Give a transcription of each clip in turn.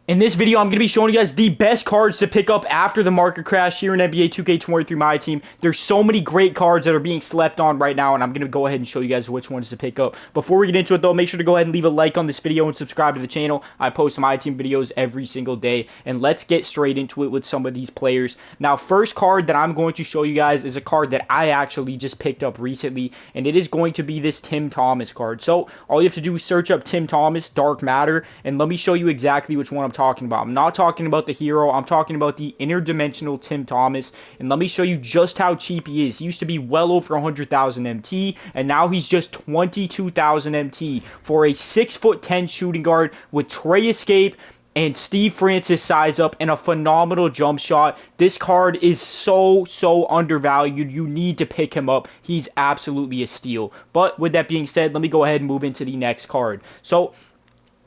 In this video, I'm going to be showing you guys the best cards to pick up after the market crash here in NBA 2K23 My Team. There's so many great cards that are being slept on right now, and I'm going to go ahead and show you guys which ones to pick up. Before we get into it, though, make sure to go ahead and leave a like on this video and subscribe to the channel. I post My Team videos every single day, and let's get straight into it with some of these players. Now, first card that I'm going to show you guys is a card that I actually just picked up recently, and it is going to be this Tim Thomas card. So, all you have to do is search up Tim Thomas, Dark Matter, and let me show you exactly which one I'm talking about. I'm not talking about the hero. I'm talking about the interdimensional Tim Thomas. And let me show you just how cheap he is. He used to be well over 100,000 MT, and now he's just 22,000 MT for a 6'10" shooting guard with Trey Escape and Steve Francis size up and a phenomenal jump shot. This card is so undervalued. You need to pick him up. He's absolutely a steal. But with that being said, let me go ahead and move into the next card. So,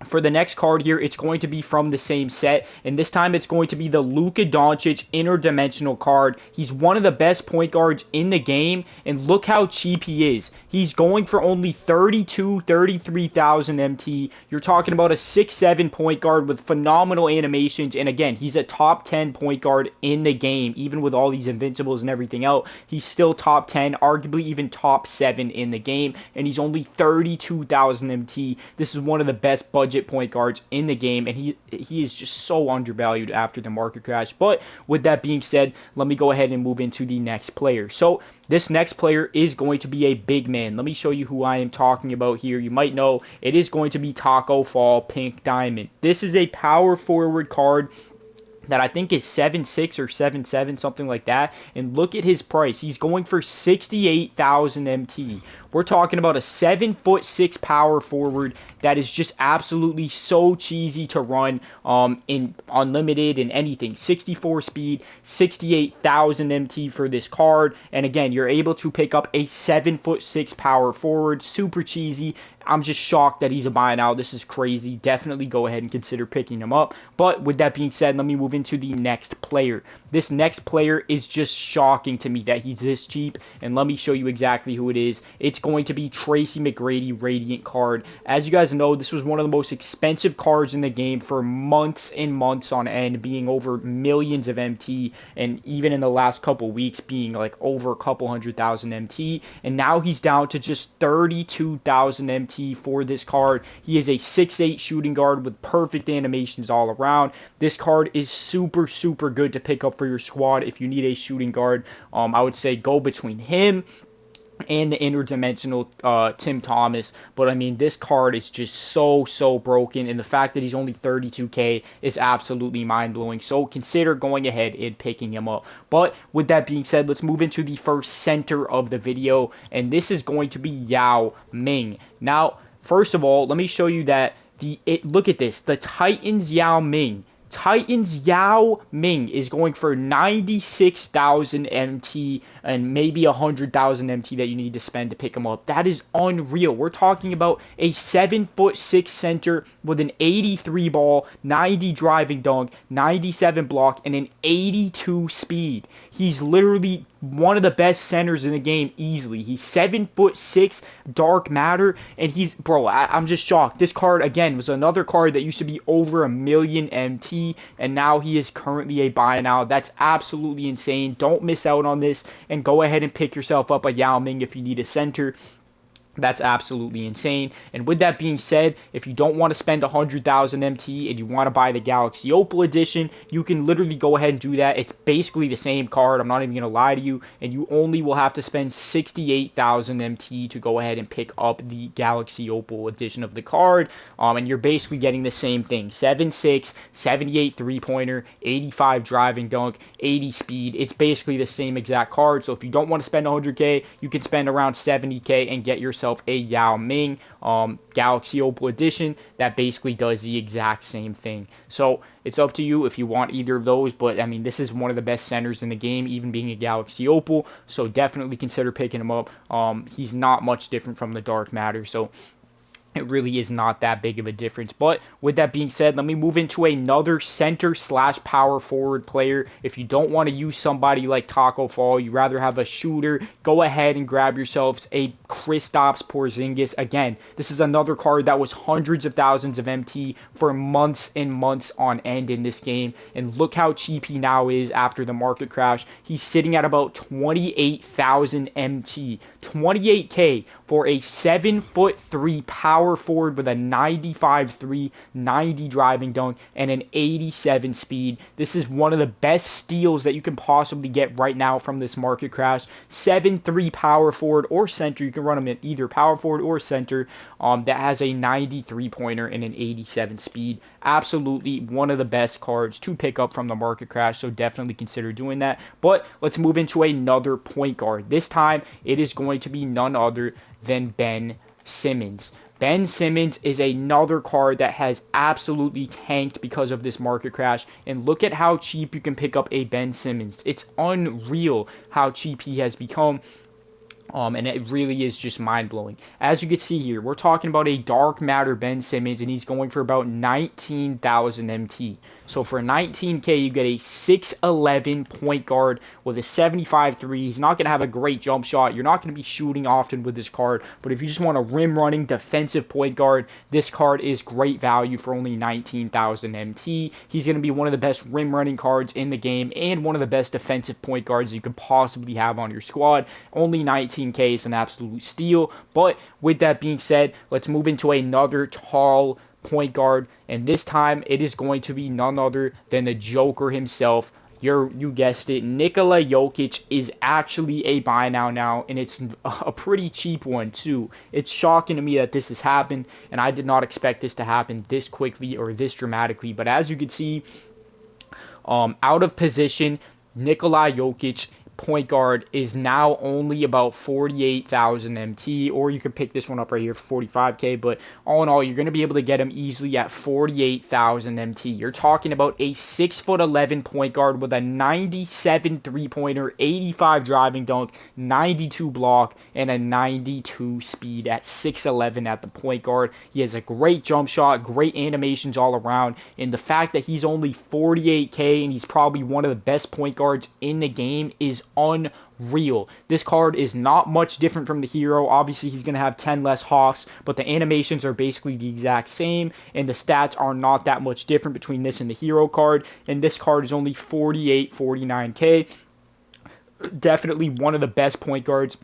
for the next card here, it's going to be from the same set, and this time it's going to be the Luka Doncic interdimensional card. He's one of the best point guards in the game, and look how cheap he is. He's going for only 33,000 MT. You're talking about a 6'7" point guard with phenomenal animations, and again, he's a top 10 point guard in the game. Even with all these invincibles and everything else, he's still top 10, arguably even top 7 in the game, and he's only 32,000 MT. This is one of the best budget point guards in the game, and he is just so undervalued after the market crash. But with that being said, let me go ahead and move into the next player. So this next player is going to be a big man. Let me show you who I am talking about here. You might know it is going to be Taco Fall Pink Diamond. This is a power forward card that I think is 7'6" or 7'7", something like that. And look at his price. He's going for 68,000 MT. We're talking about a 7'6" power forward that is just absolutely so cheesy to run in unlimited and anything. 64 speed, 68,000 MT for this card. And again, you're able to pick up a 7'6" power forward. Super cheesy. I'm just shocked that he's a buy now. This is crazy. Definitely go ahead and consider picking him up. But with that being said, let me move into the next player. This next player is just shocking to me that he's this cheap. And let me show you exactly who it is. It's going to be Tracy McGrady Radiant card. As you guys know, this was one of the most expensive cards in the game for months and months on end, being over millions of MT, and even in the last couple weeks being like over a couple 100,000 MT. And now he's down to just 32,000 MT for this card. He is a 6'8" shooting guard with perfect animations all around. This card is super good to pick up for your squad if you need a shooting guard. I would say go between him and the interdimensional Tim Thomas. But I mean, this card is just so broken, and the fact that he's only 32k is absolutely mind-blowing. So consider going ahead and picking him up. But with that being said, let's move into the first center of the video, and this is going to be Yao Ming. Now, first of all, let me show you that look at this, the Titans Yao Ming is going for 96,000 MT and maybe 100,000 MT that you need to spend to pick him up. That is unreal. We're talking about a 7'6" center with an 83 ball, 90 driving dunk, 97 block, and an 82 speed. He's literally one of the best centers in the game easily. He's 7'6", Dark Matter, and I'm just shocked. This card, again, was another card that used to be over a million MT, and now he is currently a buy now. That's absolutely insane. Don't miss out on this, and go ahead and pick yourself up a Yao Ming if you need a center. That's absolutely insane. And with that being said, if you don't want to spend 100,000 MT and you want to buy the Galaxy Opal Edition, you can literally go ahead and do that. It's basically the same card. I'm not even going to lie to you. And you only will have to spend 68,000 MT to go ahead and pick up the Galaxy Opal Edition of the card. And you're basically getting the same thing. 7'6", 78 three-pointer, 85 driving dunk, 80 speed. It's basically the same exact card. So if you don't want to spend 100k, you can spend around 70k and get yourself a Yao Ming Galaxy Opal Edition that basically does the exact same thing. So it's up to you if you want either of those, but I mean, this is one of the best centers in the game, even being a Galaxy Opal, so definitely consider picking him up. He's not much different from the Dark Matter, so It really is not that big of a difference. But with that being said, let me move into another center slash power forward player. If you don't want to use somebody like Taco Fall, you rather have a shooter, go ahead and grab yourselves a Kristaps Porzingis. Again, this is another card that was hundreds of thousands of MT for months and months on end in this game. And look how cheap he now is after the market crash. He's sitting at about 28,000 MT. 28K for a 7'3" power forward with a 95-3, 90 driving dunk, and an 87 speed. This is one of the best steals that you can possibly get right now from this market crash. 7'3" power forward or center. You can run him in either power forward or center. That has a 93 pointer and an 87 speed. Absolutely one of the best cards to pick up from the market crash, so definitely consider doing that. But let's move into another point guard. This time it is going to be none other than Ben Simmons. Ben Simmons is another card that has absolutely tanked because of this market crash. And look at how cheap you can pick up a Ben Simmons. It's unreal how cheap he has become. And it really is just mind-blowing. As you can see here, we're talking about a dark matter Ben Simmons, and he's going for about 19,000 MT. So for 19K, you get a 6'11 point guard with a 75-3. He's not going to have a great jump shot. You're not going to be shooting often with this card. But if you just want a rim-running defensive point guard, this card is great value for only 19,000 MT. He's going to be one of the best rim-running cards in the game and one of the best defensive point guards you could possibly have on your squad. Only 19K is an absolute steal. But with that being said, let's move into another tall point guard, and this time it is going to be none other than the Joker himself. You guessed it, Nikola Jokic is actually a buy now, and it's a pretty cheap one too. It's shocking to me that this has happened, and I did not expect this to happen this quickly or this dramatically. But as you can see, out of position, Nikola Jokic, point guard, is now only about 48,000 MT, or you could pick this one up right here for 45K, but all in all, you're going to be able to get him easily at 48,000 MT. You're talking about a 6'11 point guard with a 97 three-pointer, 85 driving dunk, 92 block, and a 92 speed at 6'11 at the point guard. He has a great jump shot, great animations all around, and the fact that he's only 48K and he's probably one of the best point guards in the game is unreal. This card is not much different from the hero. Obviously, he's going to have 10 less Hoffs, but the animations are basically the exact same, and the stats are not that much different between this and the hero card, and this card is only 49K. Definitely one of the best point guards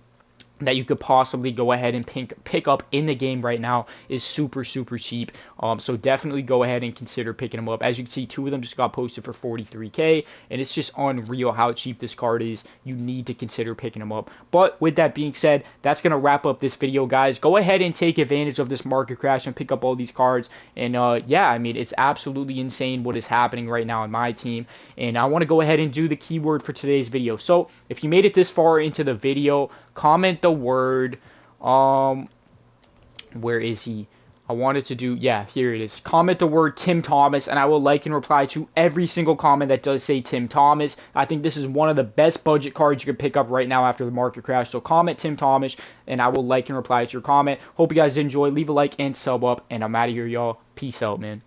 that you could possibly go ahead and pick up in the game right now. Is super cheap. So definitely go ahead and consider picking them up. As you can see, two of them just got posted for 43K, and it's just unreal how cheap this card is. You need to consider picking them up. But with that being said, that's going to wrap up this video, guys. Go ahead and take advantage of this market crash and pick up all these cards. And yeah, I mean, it's absolutely insane what is happening right now on my team. And I want to go ahead and do the keyword for today's video. So if you made it this far into the video, comment the word, where is he? I wanted to do, yeah, here it is. Comment the word Tim Thomas, and I will like and reply to every single comment that does say Tim Thomas. I think this is one of the best budget cards you can pick up right now after the market crash. So comment Tim Thomas, and I will like and reply to your comment. Hope you guys enjoy. Leave a like and sub up, and I'm out of here, y'all. Peace out, man.